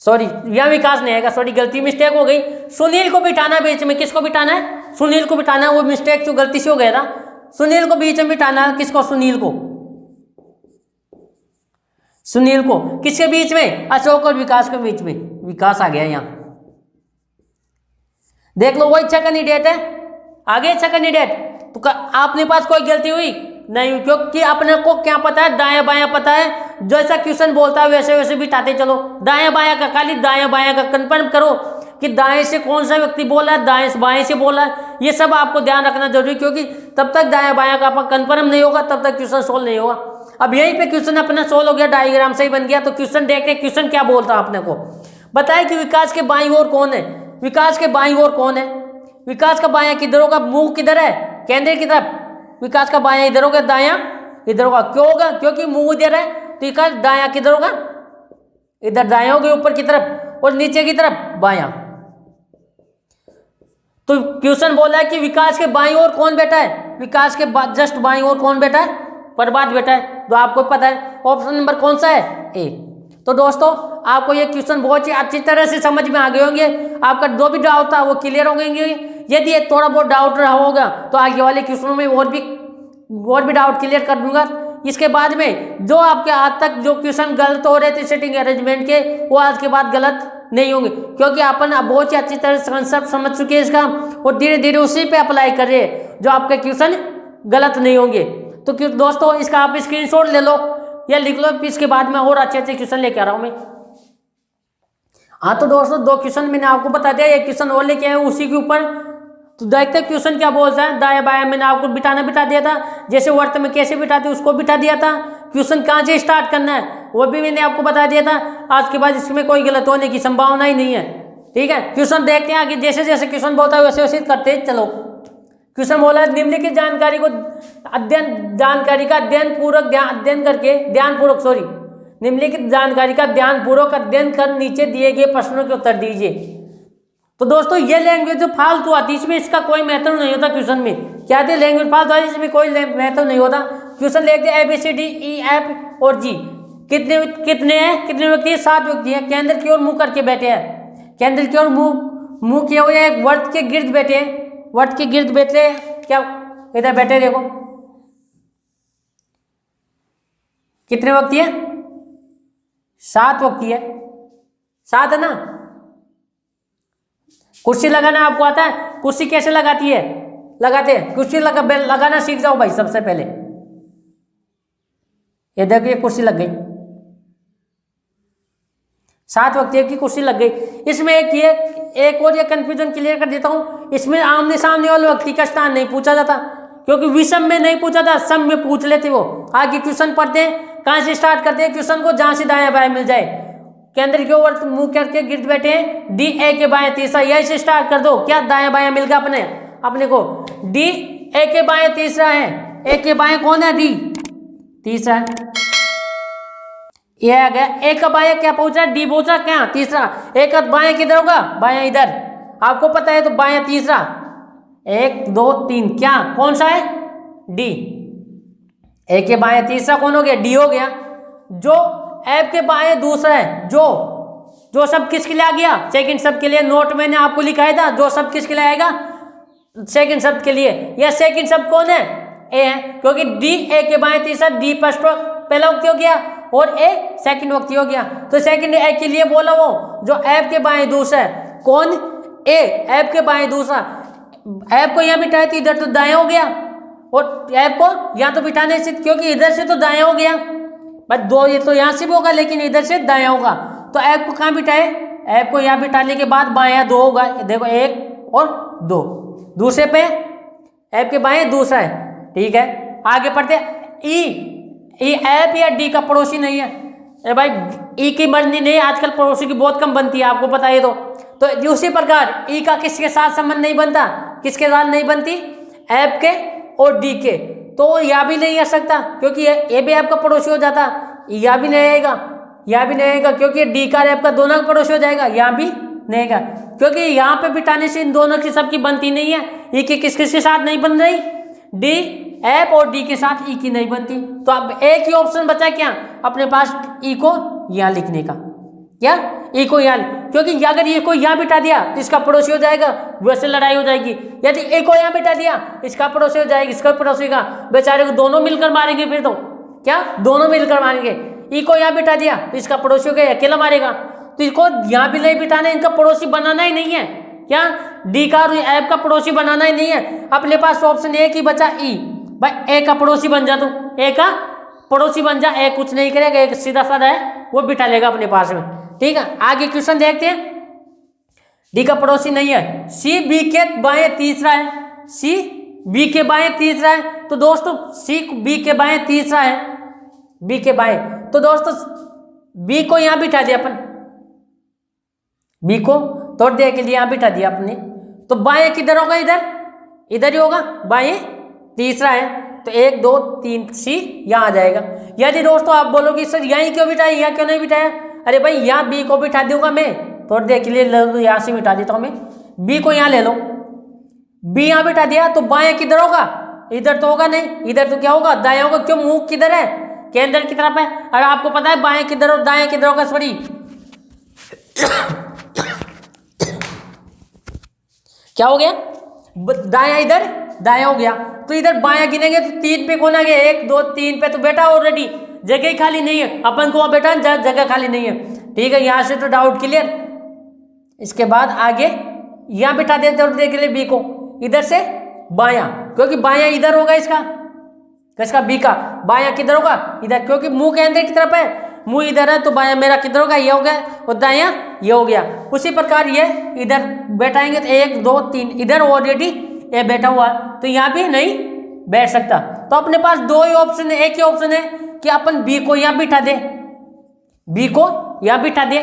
सॉरी यहाँ विकास नहीं आएगा, सॉरी गलती मिस्टेक हो गई। सुनील को बिठाना बीच में, किसको बिठाना है, सुनील को बिठाना है, वो मिस्टेक जो गलती से हो गया था। सुनील को बीच में बिठाना है, किसको, सुनील को, सुनील को किसके बीच में, अशोक और विकास के बीच में। विकास आ गया यहाँ, देख लो वो अच्छा कैंडिडेट है, आगे अच्छा कैंडिडेट। तो आपने पास कोई गलती हुई नहीं, क्योंकि अपने को क्या पता है, दाया बाया पता है, जैसा क्वेश्चन बोलता है वैसे वैसे बिठाते चलो। दाया बाया का खाली दाया बाया का कंफर्म करो कि दाएं से कौन सा व्यक्ति बोला है, दाएं से बाएं से बोला है, ये सब आपको ध्यान रखना जरूरी, क्योंकि तब तक दाया बाया का आपका कंफर्म नहीं होगा तब तक क्वेश्चन सोल्व नहीं होगा। अब यहीं पे क्वेश्चन अपना सोल्व हो गया, डायग्राम से ही बन गया। तो क्वेश्चन देखते, क्वेश्चन क्या बोलता है अपने को, बताए कि विकास के बाईं ओर कौन है, विकास के बाईं ओर कौन है, विकास का बायां किधर होगा, मुंह किधर है, केंद्र की तरफ। विकास का बायां इधर होगा, दायां इधर होगा, क्यों होगा, क्योंकि मुंह इधर है। तो विकास दायां किधर होगा, इधर दायां होगा, ऊपर की तरफ, और नीचे की तरफ बायां। तो क्वेश्चन बोला है कि विकास के बाईं ओर कौन बैठा है, विकास के जस्ट बाईं ओर कौन बैठा है, प्रभात बैठा है। तो आपको पता है ऑप्शन नंबर कौन सा है, ए। तो दोस्तों आपको ये क्वेश्चन बहुत ही अच्छी तरह से समझ में आ गए होंगे, आपका जो भी डाउट था वो क्लियर हो गएंगे। यदि ये थोड़ा बहुत डाउट रहा होगा तो आगे वाले क्वेश्चनों में और भी डाउट क्लियर कर दूंगा। इसके बाद में जो आपके आज तक जो क्वेश्चन गलत हो रहे थे सेटिंग अरेंजमेंट के, वो आज के बाद गलत नहीं होंगे, क्योंकि अपन बहुत ही अच्छी तरह से कंसेप्ट समझ चुके हैं इसका, और धीरे धीरे उसी पे अप्लाई कर रहे हैं, जो आपके क्वेश्चन गलत नहीं होंगे। तो दोस्तों इसका आप स्क्रीनशॉट ले लो या लिख लो, इसके बाद में और अच्छे अच्छे क्वेश्चन लेके आ रहा हूँ मैं। हाँ तो दोस्तों दो क्वेश्चन मैंने आपको बता दिया, एक क्वेश्चन और लेके आए उसी के ऊपर। तो देखते हैं क्वेश्चन क्या बोलता है। दाया बाया मैंने आपको बिठा दिया था, जैसे वर्त में कैसे बिठाते उसको बिठा दिया था। क्वेश्चन कहाँ से स्टार्ट करना है वो भी मैंने आपको बता दिया था। आज के बाद इसमें कोई गलत होने की संभावना ही नहीं है। ठीक है, क्वेश्चन देखते हैं आगे, जैसे जैसे क्वेश्चन बोलता है वैसे वैसे करते चलो। क्वेश्चन बोला निम्नलिखित जानकारी का निम्नलिखित जानकारी का ध्यानपूर्वक अध्ययन कर नीचे दिए गए प्रश्नों के उत्तर दीजिए। तो दोस्तों ये लैंग्वेज जो फालतू आती है इसमें इसका कोई महत्व नहीं होता। क्वेश्चन में क्या थे, लैंग्वेज फालतू आती है, इसमें कोई महत्व नहीं होता। क्वेश्चन लिख दिया ABCDEF और G कितने हैं, कितने व्यक्ति हैं, 7 व्यक्ति हैं। केंद्र की ओर मुंह करके बैठे हैं, केंद्र की ओर मुंह किए हुए एक वर्त के गिर्द बैठे हैं, वर्त के गिर्द बैठे क्या इधर बैठे, देखो कितने व्यक्ति है, 7 व्यक्ति है, 7 है ना। कुर्सी लगाना आपको आता है, कुर्सी कैसे लगाती है, लगाते हैं, कुर्सी लगाना सीख जाओ भाई सबसे पहले। ये देखो ये कुर्सी लग गई, 7 व्यक्तियों की कुर्सी लग गई। इसमें एक और ये कंफ्यूजन क्लियर कर देता हूं, इसमें आमने सामने वाले व्यक्ति का स्थान नहीं पूछा जाता, क्योंकि विषम में नहीं पूछा था, सम में पूछ लेते वो। आगे क्वेश्चन पढ़ते हैं, कहाँ से स्टार्ट करते हैं क्वेश्चन को, जहां से दाया बाया मिल जाए। केंद्र की ओर मुंह करके गिर बैठे हैं। डी ए के बाएं तीसरा, यही से स्टार्ट कर दो। क्या दायां बायां मिल गया अपने को। डी ए के बाएं तीसरा है। ए के बाएं कौन है? डी तीसरा है। ये आ गया। ए का बायां क्या पहुंचा? डी पहुंचा क्या? तीसरा। ए का बायां किधर होगा? बायां इधर, आपको पता है तो बायां तीसरा। 1 2 3 क्या कौन सा है? डी। ए के बाएं तीसरा कौन हो गया? डी हो गया। जो एफ के बाएं दूसरा है, जो सब किसके लिए आ गया? सेकंड शब्द के लिए। नोट मैंने आपको लिखाया था, जो शब्द किसके लिए आएगा? सेकंड शब्द के लिए। यह सेकंड शब्द कौन है? ए है, क्योंकि डी ए के बाएं तीसरा, डी फर्स्ट पहला वक्ती हो गया और ए सेकंड वक्ती हो गया। तो सेकंड ए के लिए बोला वो जो एफ के बाएं दूसरा है। कौन? ए। एफ के बाएं दूसरा। एफ को यहाँ बिठाए तो इधर तो दाएं हो गया, और एफ को यहाँ तो बिठाने से, क्योंकि इधर से तो दाएं हो गया। बस दो, ये तो यहाँ से भी होगा लेकिन इधर से दायां होगा। तो एफ को कहाँ बिठाए? एफ को यहाँ बिठाने के बाद बायां 2 होगा। देखो 1 और 2, दूसरे पे एफ के बाएं दूसरा है। ठीक है, आगे पढ़ते। ई एफ या डी का पड़ोसी नहीं है। अरे भाई ई की बनती नहीं है आजकल, पड़ोसी की बहुत कम बनती है, आपको पता है। तो उसी प्रकार ई का किसके साथ संबंध नहीं बनता? किसके साथ नहीं बनती? एफ के और डी के। तो यह भी नहीं आ सकता क्योंकि ये भी एफ का पड़ोसी हो जाता। यह भी नहीं आएगा, यह भी नहीं आएगा क्योंकि डी का एफ का दोनों का पड़ोसी हो जाएगा। यहाँ भी नहीं आएगा क्योंकि यहाँ पे बिठाने से इन दोनों की सबकी बनती नहीं है। ई की किस किस के साथ नहीं बन रही? डी एफ और डी के साथ ई की नहीं बनती। तो अब एक ही ऑप्शन बचा क्या अपने पास? ई को यहाँ लिखने का। क्या? ई को यहाँ, क्योंकि अगर ई को यहाँ बिठा दिया तो इसका पड़ोसी हो जाएगा, वैसे लड़ाई हो जाएगी। यदि ए को यहाँ बिठा दिया इसका पड़ोसी हो जाएगा, इसका पड़ोसी का, बेचारे को दोनों मिलकर मारेंगे। फिर तो क्या दोनों मिलकर मारेंगे? ई को यहाँ बिठा दिया तो इसका पड़ोसी हो गया, अकेला मारेगा। तो इसको यहाँ भी नहीं बिठाना, इनका पड़ोसी बनाना ही नहीं है। क्या? डी का और एफ का पड़ोसी बनाना ही नहीं है। अपने पास ऑप्शन एक ही बचा, ई। भाई ए का पड़ोसी बन जा, तू ए का पड़ोसी बन जा। ए कुछ नहीं करेगा, एक सीधा साधा है, वो बिठा लेगा अपने पास में। ठीक है, आगे क्वेश्चन देखते हैं। डी का पड़ोसी नहीं है। सी बी के बाएं तीसरा है। सी बी के बाएं तीसरा है। तो दोस्तों सी बी के बाएं तीसरा है, बी के बाएं। तो दोस्तों बी को यहां बिठा दिया अपन, बी को तोड़ दिया के लिए यहां बिठा दिया आपने। तो बाएं किधर होगा? इधर ही होगा। बाएं तीसरा है तो 1 2 3 सी यहाँ आ जाएगा। यदि दोस्तों आप बोलोगे सर यहीं क्यों बिठाया, यहाँ क्यों नहीं बिठाया? अरे भाई यहाँ बी को बिठा दूंगा मैं, थोड़ी देर के लिए ले लो, यहाँ से बिठा देता हूँ मैं। बी को यहाँ ले लो, बी यहाँ बिठा दिया तो बाएं किधर होगा? इधर तो होगा नहीं, इधर तो क्या होगा? दाएं होगा। क्यों? मुंह किधर है? केंद्र की तरफ है। अरे आपको पता है बाएं किधर और दाएं किधर होगा? सॉरी क्या हो गया? दायां इधर, दायां हो गया। तो इधर बायां गिनेंगे तो 3 पे कौन आ गया? 1 2 3 पे तो बेटा ऑलरेडी जगह ही खाली नहीं है। अपन को बैठा जगह खाली नहीं है। ठीक है, यहां से तो डाउट क्लियर। इसके बाद आगे यहां बिठा देते और देख ले बी को, इधर से बायां, क्योंकि बायां इधर होगा इसका, किसका? बी का। बायां किधर होगा? इधर, क्योंकि मुंह के अंदर की तरफ है, मुंह इधर है तो बायां मेरा किधर होगा? ये हो गया, और दायां ये हो गया। उसी प्रकार ये इधर बैठाएंगे तो 1 2 3 इधर ऑलरेडी ये बैठा हुआ, तो यहाँ भी नहीं बैठ सकता। तो अपने पास 2 ही ऑप्शन है, एक ही ऑप्शन है कि अपन बी को यहाँ बिठा दे, बी को यहाँ बिठा दे।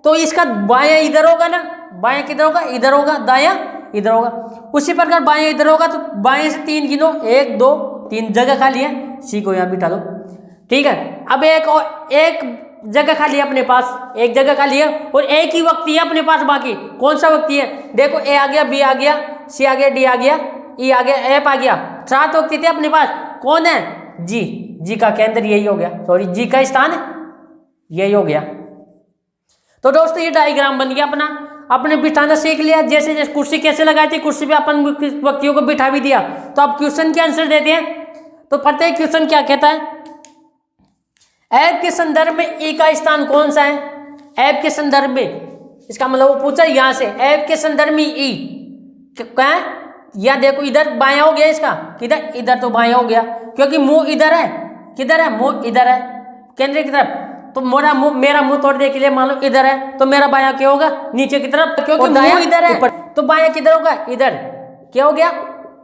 तो इसका बायां इधर होगा ना, बायां किधर होगा? इधर होगा, दायां इधर होगा। उसी प्रकार बायां इधर होगा तो बाएं से 3 गिनो, 1 2 3 जगह खाली है, सी को यहाँ बिठा दो। ठीक है, अब एक जगह खाली है अपने पास, एक जगह खाली है और एक ही वक्ती है अपने पास बाकी। कौन सा वक्ती है? देखो ए आ गया, बी आ गया, सी आ गया, डी आ गया, ई आ गया, एफ आ गया। 7 वक्ती थे अपने पास। कौन है? जी। जी का केंद्र यही हो गया, सॉरी जी का स्थान यही हो गया। तो दोस्तों ये डायग्राम बन गया अपना, अपने बिठाना सीख लिया। जैसे जैसे कुर्सी कैसे लगाई थी, कुर्सी पे अपन व्यक्तियों को बिठा भी दिया। तो अब क्वेश्चन के आंसर देते हैं। तो पता है क्वेश्चन क्या कहता है? एफ के संदर्भ में ई का स्थान कौन सा है? एफ के संदर्भ में, इसका मतलब वो पूछा यहां से, एफ के संदर्भ में ई क्या है? या देखो इधर बायां हो गया इसका, किधर? इधर तो बायां हो गया, क्योंकि मुंह इधर है। किधर है? मुंह इधर है, केंद्र की तरफ। तो मेरा मुंह तोड़ने के लिए मान लो इधर है, तो मेरा बायां क्या होगा? नीचे की तरफ, क्योंकि मुंह इधर है। तो बायां किधर होगा? इधर। क्या हो गया?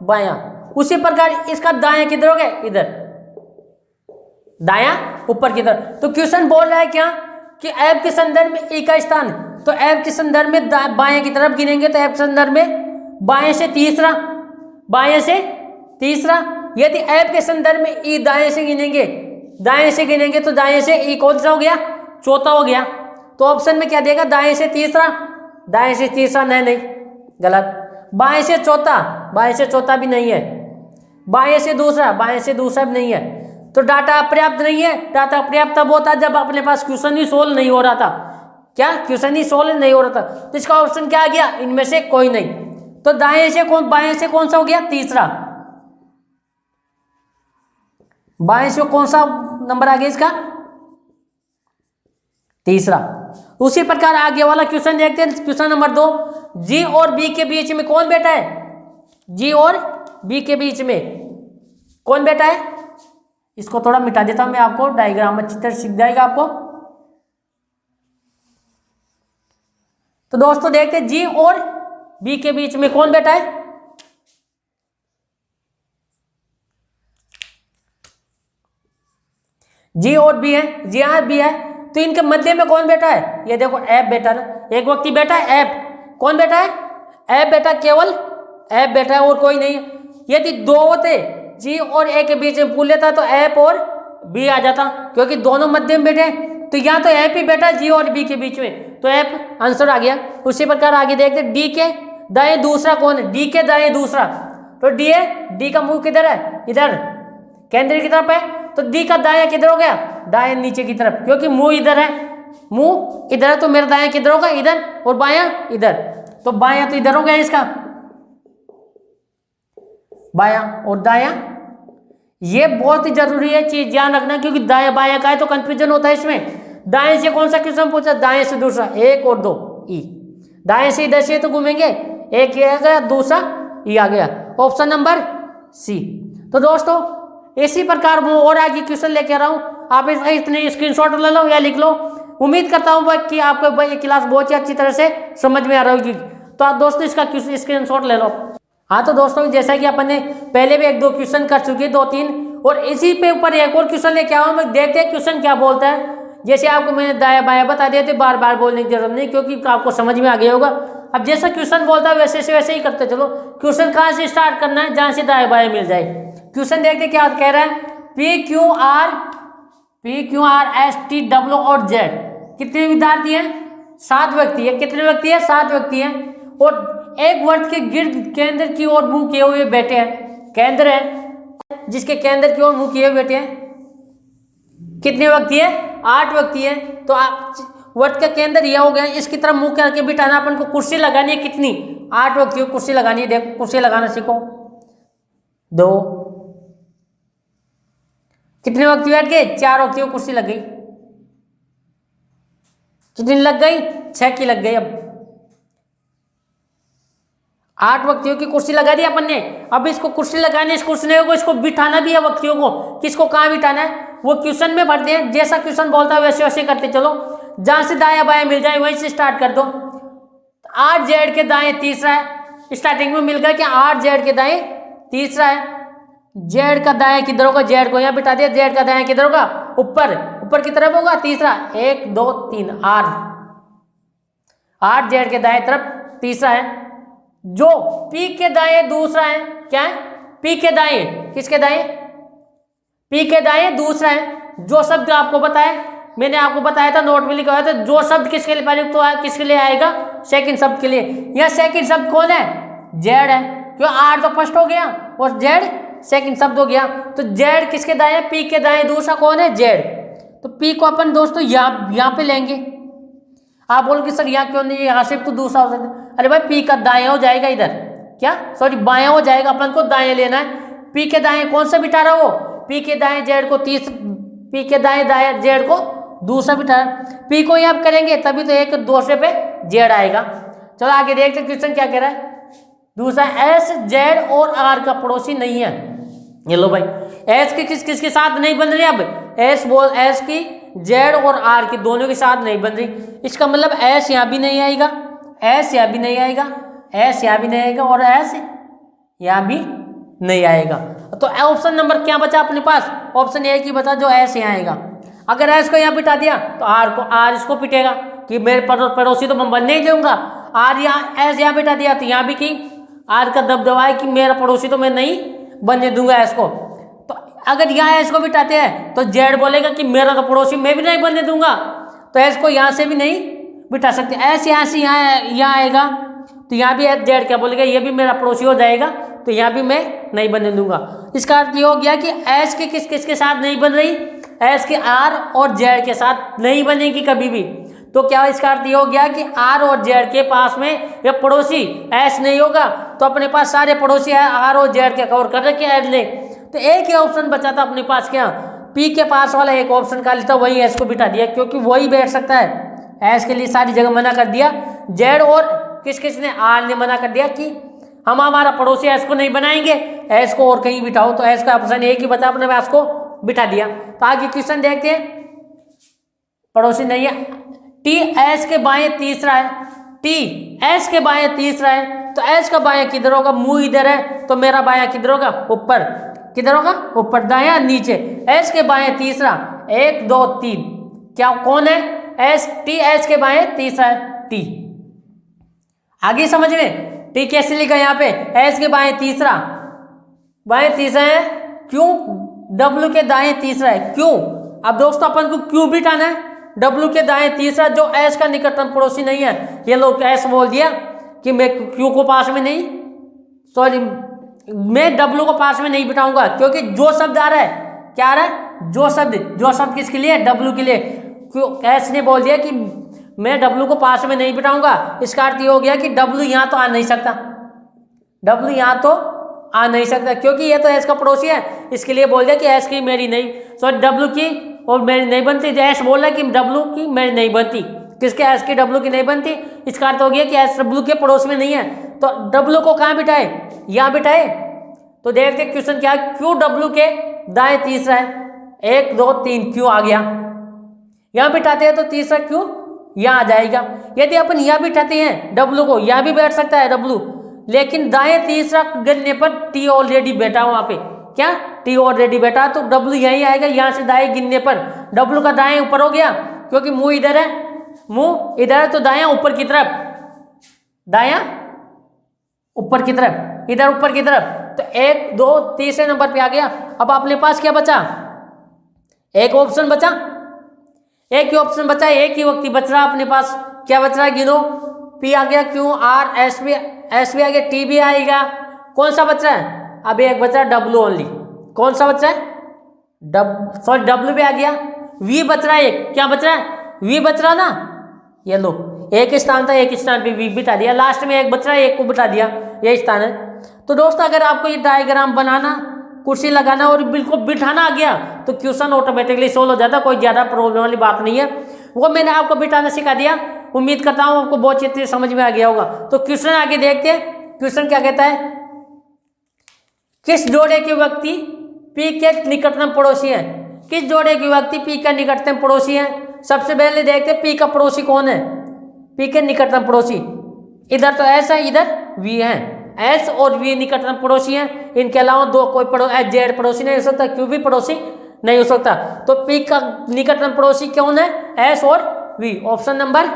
बायां। उसी प्रकार इसका दायां किधर हो गया? इधर, दायां ऊपर की तरफ। तो क्वेश्चन बोल रहा है क्या कि ऐप के संदर्भ में ई का स्थान, तो ऐप के संदर्भ में बाएं की तरफ गिनेंगे तो ऐप के संदर्भ में बाएं से तीसरा, बाएं से तीसरा। यदि ऐप के संदर्भ में ई दाएं से गिनेंगे, दाएं से गिनेंगे तो दाएं से ई कौन सा हो गया, चौथा हो गया। तो ऑप्शन में क्या देगा, दाएं से तीसरा, दाएं से तीसरा नहीं, गलत। बाएं से चौथा, बाएं से चौथा भी नहीं है। बाएं से दूसरा, बाएं से दूसरा भी नहीं है। तो डाटा पर्याप्त नहीं है। डाटा पर्याप्त तब होता जब अपने पास क्वेश्चन ही सोल्व नहीं हो रहा था। क्या, क्वेश्चन ही सोल्व नहीं हो रहा था। तो इसका ऑप्शन क्या आ गया, इनमें से कोई नहीं। तो दाएं से कौन, बाएं से कौन सा हो गया, तीसरा। बाएं से कौन सा नंबर आ गया इसका, तीसरा। उसी प्रकार आगे वाला क्वेश्चन देखते हैं, क्वेश्चन नंबर 2। जी और बी के बीच में कौन बैठा है, जी और बी के बीच में कौन बैठा है। इसको थोड़ा मिटा देता हूं मैं, आपको डायग्राम अच्छी तरह सीख जाएगा आपको। तो दोस्तों देखते हैं जी और बी के बीच में कौन बैठा है। जी और बी है, जी हाँ बी है। तो इनके मध्य में कौन बैठा है, ये देखो ऐप बैठा ना, एक व्यक्ति बैठा है ऐप। कौन बैठा है, ऐप बैठा, केवल ऐप बैठा है और कोई नहीं। यदि दो होते जी और ए के बीच में पूछ लेता तो ऐप और बी आ जाता, क्योंकि दोनों मध्य में बैठे। तो यहाँ तो ऐप ही बैठा जी और बी के बीच में, तो ऐप आंसर आ गया। उसी प्रकार आगे देखते डी के दाएं दूसरा कौन है, डी के दाएं दूसरा। तो डी है, डी का मुंह किधर है, इधर केंद्र की तरफ है। तो डी का दायां किधर हो गया, दाएं नीचे की तरफ, क्योंकि मुंह इधर है, मुंह इधर है। तो मेरा दायां किधर होगा, इधर, और बायां इधर। तो बायां तो इधर हो गया इसका, बायां और दायां। ये बहुत ही जरूरी है चीज ध्यान रखना, क्योंकि दायां बायां का है तो कंफ्यूजन होता है इसमें। दाएं से कौन सा क्वेश्चन पूछा, दाएं से दूसरा, 1 और 2 ई। दाएं से इधर से तो घूमेंगे, एक ये आ गया, दूसरा ई आ गया, ऑप्शन नंबर सी। तो दोस्तों इसी प्रकार वो और आगे क्वेश्चन लेके आ रहा हूँ, आप इतने स्क्रीनशॉट ले लो या लिख लो। उम्मीद करता हूँ कि आपको ये क्लास बहुत ही अच्छी तरह से समझ में आ रही होगी। तो आप दोस्तों इसका स्क्रीनशॉट ले लो। हाँ तो दोस्तों जैसा कि अपन ने पहले भी 1-2 क्वेश्चन कर चुके, 2-3, और इसी पे ऊपर एक और क्वेश्चन लेके आऊँ मैं। देखते हैं क्वेश्चन क्या बोलता है। जैसे आपको मैंने दायां बायां बता दिया, तो बार बार बोलने की जरूरत नहीं, क्योंकि आपको समझ में आ गया होगा। अब जैसा क्वेश्चन बोलता है वैसे से वैसे ही करते चलो। क्वेश्चन कहाँ से स्टार्ट करना है, जहाँ से दायां बायां मिल जाए। क्वेश्चन देखते क्या कह रहा है, PQR, ST, W और Z कितने विद्यार्थी हैं, 7 व्यक्ति है। कितने व्यक्ति है, 7 व्यक्ति हैं, और एक वर्ग के गिर्द केंद्र की ओर मुंह किए हुए बैठे हैं। केंद्र है जिसके केंद्र की ओर मुंह किए हुए बैठे हैं। कितने व्यक्ति है, 8 व्यक्ति है। तो आप वर्ग का केंद्र यह हो गया, इसकी तरफ मुंह करके बिठाना। अपन को कुर्सी लगानी है, कितनी, 8 व्यक्तियों को कुर्सी लगानी है। देखो कुर्सी लगाना सीखो। 2, कितने व्यक्ति बैठ गए, 4 व्यक्तियों को कुर्सी लग गई। कितनी लग गई, 6 की लग गई। अब 8 व्यक्तियों की कुर्सी लगा दी अपन ने। अब इसको कुर्सी लगाने, इस कुर्सी को इसको बिठाना भी है व्यक्तियों को। किसको कहाँ बिठाना है वो क्वेश्चन में भरते हैं। जैसा क्वेश्चन बोलता है वैसे वैसे करते चलो, जहां से दायां बायां मिल जाए वहीं से स्टार्ट कर दो। 8 जेड के दाएं तीसरा है, स्टार्टिंग में मिल गया कि 8 जेड के दाएं तीसरा है। जेड का दाएं किधर होगा, जेड को यहाँ बिठा दिया। जेड का दाएं किधर होगा, ऊपर, ऊपर की तरफ होगा तीसरा। 1 2 3 8 जेड के दाएं तरफ तीसरा है। जो पी के दाएं दूसरा है, क्या है, पी के दाएं, किसके दाएं, पी के दाएं दूसरा है। जो शब्द आपको बताया, मैंने आपको बताया था, नोट में लिखा हुआ था, जो शब्द किसके लिए प्रयुक्त हुआ है, किसके लिए आएगा, सेकंड शब्द के लिए। यह सेकंड शब्द कौन है, जेड है, क्यों 8 तो फर्स्ट हो गया और जेड सेकंड शब्द हो गया। तो जेड किसके दाएं, पी के दाएं दूसरा कौन है, जेड। तो पी को अपन दोस्तों यहाँ पे लेंगे। आप बोलोगे सर यहाँ क्यों नहीं, यहाँ से तो दूसरा हो सकता है। अरे भाई पी का दाएं हो जाएगा इधर, क्या सॉरी बायां हो जाएगा, अपन को दाएं लेना है। पी के दाएं कौन सा बिठा रहा हो, पी के दाएं जेड को पी के दाएं जेड को दूसरा बिठा रहा। पी को यहाँ करेंगे तभी तो एक दूसरे पे जेड आएगा। चलो आगे देखते क्वेश्चन क्या कह रहा है। दूसरा, एस जेड और आर का पड़ोसी नहीं है। ये लो भाई, एस की किसके साथ नहीं बन रही। अब एस की जेड और आर की दोनों के साथ नहीं बन रही। इसका मतलब एस यहाँ भी नहीं आएगा, एस यहाँ भी नहीं आएगा, एस यहाँ भी नहीं आएगा, और एस यहाँ भी नहीं आएगा। तो ऑप्शन नंबर क्या बचा अपने पास, ऑप्शन ए की बचा, जो एस यहाँ आएगा। अगर एस को यहाँ बिठा दिया तो आर इसको पिटेगा कि मेरे पड़ोसी तो मैं बनने ही दूंगा। आर यहाँ एस यहाँ बिठा दिया तो यहाँ भी कि आर का दबदबा है कि मेरा पड़ोसी तो मैं नहीं बनने दूंगा एस को। तो अगर यहाँ एस को बिठाते हैं तो जेड बोलेगा कि मेरा तो पड़ोसी मैं भी नहीं बनने दूंगा, तो एस को यहाँ से भी नहीं बिठा सकते। एस यहाँ से यहाँ आएगा तो यहाँ भी जेड क्या बोलेगा, ये भी मेरा पड़ोसी हो जाएगा, तो यहाँ भी मैं नहीं बनने दूंगा। इसका अर्थ ये हो गया कि एस के किस के साथ नहीं बन रही, एस के आर और जेड के साथ नहीं बनेगी कभी भी। तो क्या इसका अर्थ ये हो गया कि आर और जेड के पास में ये पड़ोसी एस नहीं होगा, तो अपने पास सारे पड़ोसी है आर और जेड के कवर कर रखे एड ने। तो एक ही ऑप्शन बचा था अपने पास, क्या पी के पास वाला एक ऑप्शन का लेता, वही एस को बिठा दिया क्योंकि वही बैठ सकता है। एस के लिए सारी जगह मना कर दिया, जेड और किस ने, आर ने मना कर दिया कि हम हमारा पड़ोसी एस को नहीं बनाएंगे, एस को और कहीं बिठाओ। तो एस का ऑप्शन एक ही बता, अपने एस को बिठा दिया। तो आगे क्वेश्चन देखते हैं, पड़ोसी नहीं है, टी एस के बाएं तीसरा है, टी एस के बाएं तीसरा है, तो एस का बायां किधर होगा, मुंह इधर है तो मेरा बायां किधर होगा, ऊपर। किधर होगा, ऊपर। दायां नीचे। एस के बाएं तीसरा, 1 2 3, क्या कौन है, एस, टी एस के बाएं तीसरा है, टी। आगे समझ में, टी कैसे लिखा यहाँ पे, एस के बाएं तीसरा है, क्यों, डब्ल्यू के दाएं तीसरा है, क्यों। अब दोस्तों अपन को क्यों बिठाना है, डब्ल्यू के दाएं तीसरा जो एस का निकटतम पड़ोसी नहीं है। ये लोग एस बोल दिया कि मैं क्यू को पास में नहीं, सॉरी मैं डब्ल्यू को पास में नहीं बिठाऊंगा, क्योंकि जो शब्द आ रहा है, क्या आ रहा है, जो शब्द किसके लिए, डब्ल्यू के लिए। क्यों एस ने बोल दिया कि मैं डब्ल्यू को पास में नहीं बिठाऊंगा, इसका अर्थ ये हो गया कि डब्ल्यू यहाँ तो आ नहीं सकता, डब्ल्यू यहाँ तो आ नहीं सकता क्योंकि ये तो एस का पड़ोसी है। इसके लिए बोल दिया कि एस की मेरी नहीं, सॉरी डब्ल्यू की और मेरी नहीं बनती। एस बोल रहा है कि डब्ल्यू की मेरी नहीं बनती, किसके, एस की डब्ल्यू की नहीं बनती। इसका अर्थ हो गया कि एस डब्ल्यू के पड़ोस में नहीं है, तो डब्ल्यू को कहाँ बिठाए, यहाँ बिठाए। तो देखते क्वेश्चन क्या है, क्यों डब्ल्यू के दाएं तीसरा है, 1 2 3, क्यों आ गया, यहाँ बिठाते हैं तो तीसरा क्यों यहाँ आ जाएगा। यदि अपन यहाँ बिठाते हैं डब्ल्यू को, यहाँ भी बैठ सकता है डब्ल्यू, लेकिन दाएं तीसरा गिनने पर टी ऑलरेडी बैठा वहाँ पे, क्या, टी ऑलरेडी बैठा, तो डब्ल्यू यहीं आएगा। यहाँ से दाएं गिनने पर डब्ल्यू का दाएं ऊपर हो गया क्योंकि मुंह इधर है, मुंह इधर है, तो दायां ऊपर की तरफ, दायां ऊपर की तरफ, इधर ऊपर की तरफ। तो 1 2 तीसरे नंबर पे आ गया। अब अपने पास क्या बचा, एक ऑप्शन बचा, एक ही ऑप्शन बचा, एक ही वक्त बच रहा अपने पास। क्या बच रहा है, गिनो, पी आ गया, क्यू, आर, एस भी आ गया, टी भी आएगा। कौन सा बच रहा है, अब एक बच रहा है डब्ल्यू ओनली। कौन सा बच रहा है, सॉरी डब्ल्यू भी आ गया, वी बच रहा है एक, क्या बच रहा है, वी बच रहा ना, ये लो एक स्थान था, एक स्थान पे वी बिठा दिया, लास्ट में एक बच रहा है, एक को बिठा दिया, ये स्थान है। तो दोस्तों अगर आपको ये डायग्राम बनाना, कुर्सी लगाना और बिल्कुल बिठाना आ गया तो क्वेश्चन ऑटोमेटिकली सोल्व हो जाता, कोई ज़्यादा प्रॉब्लम वाली बात नहीं है। वो मैंने आपको बिठाना सिखा दिया, उम्मीद करता हूँ आपको बहुत अच्छी तरह समझ में आ गया होगा। तो क्वेश्चन आगे देखते हैं, क्वेश्चन क्या कहता है, किस जोड़े के व्यक्ति पी के निकटतम पड़ोसी हैं, किस जोड़े के व्यक्ति पी का निकटतम पड़ोसी हैं। सबसे पहले देखते हैं पी का पड़ोसी कौन है, पी के निकटतम पड़ोसी, इधर तो एस है, इधर वी है, एस और वी निकटतम पड़ोसी हैं। इनके अलावा दो कोई जेड पड़ोसी नहीं हो सकता, क्यू भी पड़ोसी नहीं हो सकता। तो पी का निकटतम पड़ोसी कौन है, एस और V. Option number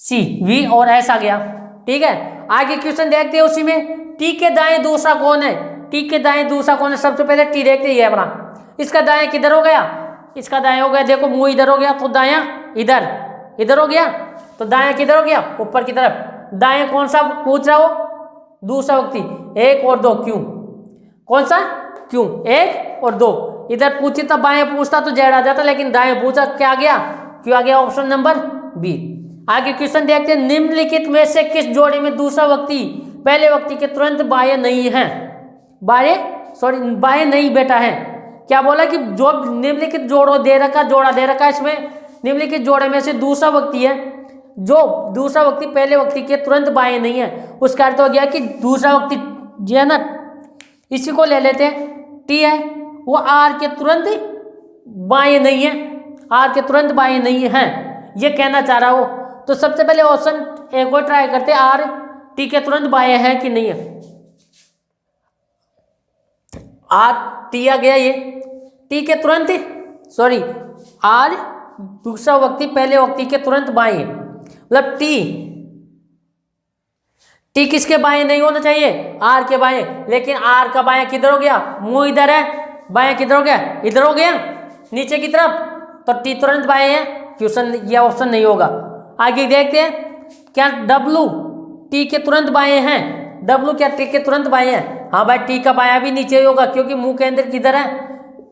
C, V और एस आ गया। ठीक है, आगे क्वेश्चन देखते हैं उसी में, टी के दाएं दूसरा कौन है, टी के दाएं दूसरा कौन है। सबसे पहले टी देखते हैं, ये अपना, इसका दाएं किधर हो गया, इसका दाएं हो गया, देखो मुंह इधर हो गया तो दायां इधर, इधर हो गया तो दायां किधर हो गया, ऊपर की तरफ। दाएं कौन सा पूछ रहा हो, दूसरा व्यक्ति, 1 और 2, क्यों, कौन सा, क्यों, 1 और 2। इधर पूछी तब बाएं पूछता तो जेड आ जाता, लेकिन दाएं पूछा, क्या आ गया, क्यों आ गया, ऑप्शन नंबर बी। आगे क्वेश्चन देखते हैं, निम्नलिखित में से किस जोड़े में दूसरा व्यक्ति पहले व्यक्ति के तुरंत बाएं नहीं है, बाएं नहीं बैठा है। क्या बोला कि जो निम्नलिखित जोड़ा दे रखा, इसमें निम्नलिखित जोड़े में से दूसरा व्यक्ति है, जो दूसरा व्यक्ति पहले व्यक्ति के तुरंत बाएं नहीं है। उसका अर्थ हो गया कि दूसरा व्यक्ति जो है ना, इसी को ले लेते हैं, टी है, वो आर के तुरंत बाएं नहीं है, आर के तुरंत बाएं नहीं है, ये कहना चाह रहा हो। तो सबसे पहले ऑप्शन एक और ट्राई करते हैं, आर टी के तुरंत बाएं है कि नहीं है। आर टी आ गया, ये टी के तुरंत सॉरी आर दूसरा व्यक्ति पहले व्यक्ति के तुरंत बाएं, मतलब टी किसके बाएं नहीं होना चाहिए, आर के बाएं, लेकिन आर का बाएं किधर हो गया, मुंह इधर है, बाएं किधर हो गया, इधर हो गया नीचे की तरफ, तो टी तुरंत बाएं है, क्वेश्चन ये ऑप्शन नहीं होगा। आगे देखते हैं क्या डब्लू टी के तुरंत बाएं हैं, डब्लू क्या टी के तुरंत बाएं हैं, हाँ भाई टी का बायां भी नीचे होगा क्योंकि मुंह के अंदर किधर है,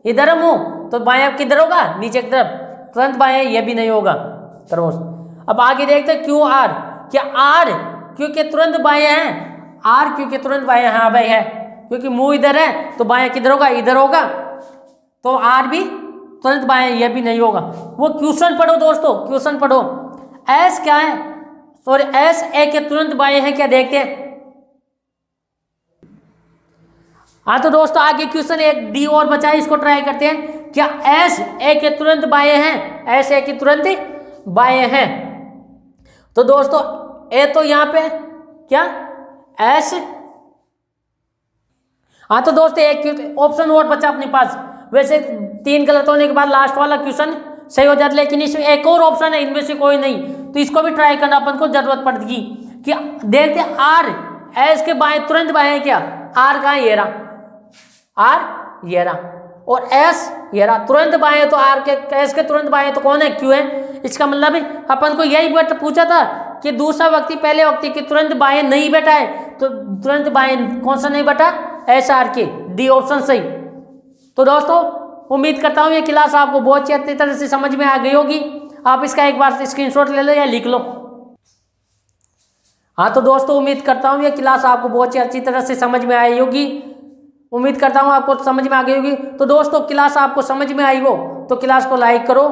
इधर है मुंह, तो बायां किधर होगा, नीचे की तरफ, तुरंत बाएं ये भी नहीं होगा तरबूज। अब आगे देखते हैं क्यू आर, क्या आर क्यू के तुरंत बाएं हैं, आर क्यू के तुरंत बाएं हैं, हाँ भाई है, क्योंकि मुंह इधर है तो बायां किधर होगा, इधर होगा, तो आर भी तुरंत बाएं ये भी नहीं होगा। वो क्वेश्चन पढ़ो दोस्तों, क्वेश्चन पढ़ो। एस क्या है, सॉरी एस ए के तुरंत बाएं हैं क्या, देखते हैं। हाँ तो दोस्तों आगे क्वेश्चन एक डी और बचा है, इसको ट्राई करते हैं। क्या एस ए के तुरंत बाएं हैं, एस ए के तुरंत बाएं हैं, तो दोस्तों ए तो यहाँ पे क्या एस, हाँ तो दोस्तों एक ऑप्शन और बचा अपने पास। वैसे 3 गलत होने के बाद लास्ट वाला क्वेश्चन सही हो जाता, लेकिन इसमें एक और ऑप्शन है, इनमें से कोई नहीं, तो इसको भी ट्राई करना अपन को जरूरत पड़ेगी। कि देखते आर एस के बाएं तुरंत बाएं है क्या, आर कहाँ, ये रहा आर, ये रहा, और एस ये रहा, तुरंत बाएं तो आर के एस के तुरंत बाएं तो कौन है, क्यू है। इसका मतलब है अपन को यही पूछा था कि दूसरा व्यक्ति पहले व्यक्ति के तुरंत बाएं नहीं बैठा है, तो तुरंत बाएं कौन सा नहीं बैठा, एस आर के, डी ऑप्शन सही। तो दोस्तों उम्मीद करता हूँ ये क्लास आपको बहुत अच्छी तरह से समझ में आ गई होगी। आप इसका एक बार स्क्रीनशॉट ले लो या लिख लो। हाँ तो दोस्तों उम्मीद करता हूँ ये क्लास आपको बहुत अच्छी तरह से समझ में आई होगी, उम्मीद करता हूँ आपको समझ में आ गई होगी। तो दोस्तों क्लास आपको समझ में आई हो तो क्लास को लाइक करो,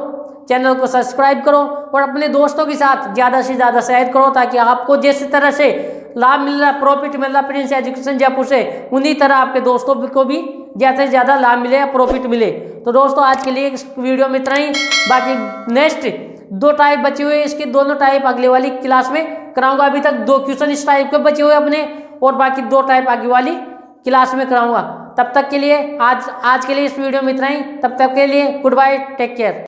चैनल को सब्सक्राइब करो और अपने दोस्तों के साथ ज़्यादा से ज़्यादा शेयर करो, ताकि आपको जिस तरह से लाभ मिल रहा, प्रॉफिट मिल रहा प्रिंस एजुकेशन जयपुर से, उन्हीं तरह आपके दोस्तों को भी ज़्यादा से ज़्यादा लाभ मिले या प्रॉफिट मिले। तो दोस्तों आज के लिए इस वीडियो में इतना ही, बाकी नेक्स्ट 2 टाइप बचे हुए, इसके दोनों टाइप अगले वाली क्लास में कराऊंगा। अभी तक 2 क्वेश्चन इस टाइप के बचे हुए अपने, और बाकी 2 टाइप आगे वाली क्लास में कराऊंगा। तब तक के लिए आज के लिए इस वीडियो में इतना ही, तब तक के लिए गुड बाय, टेक केयर।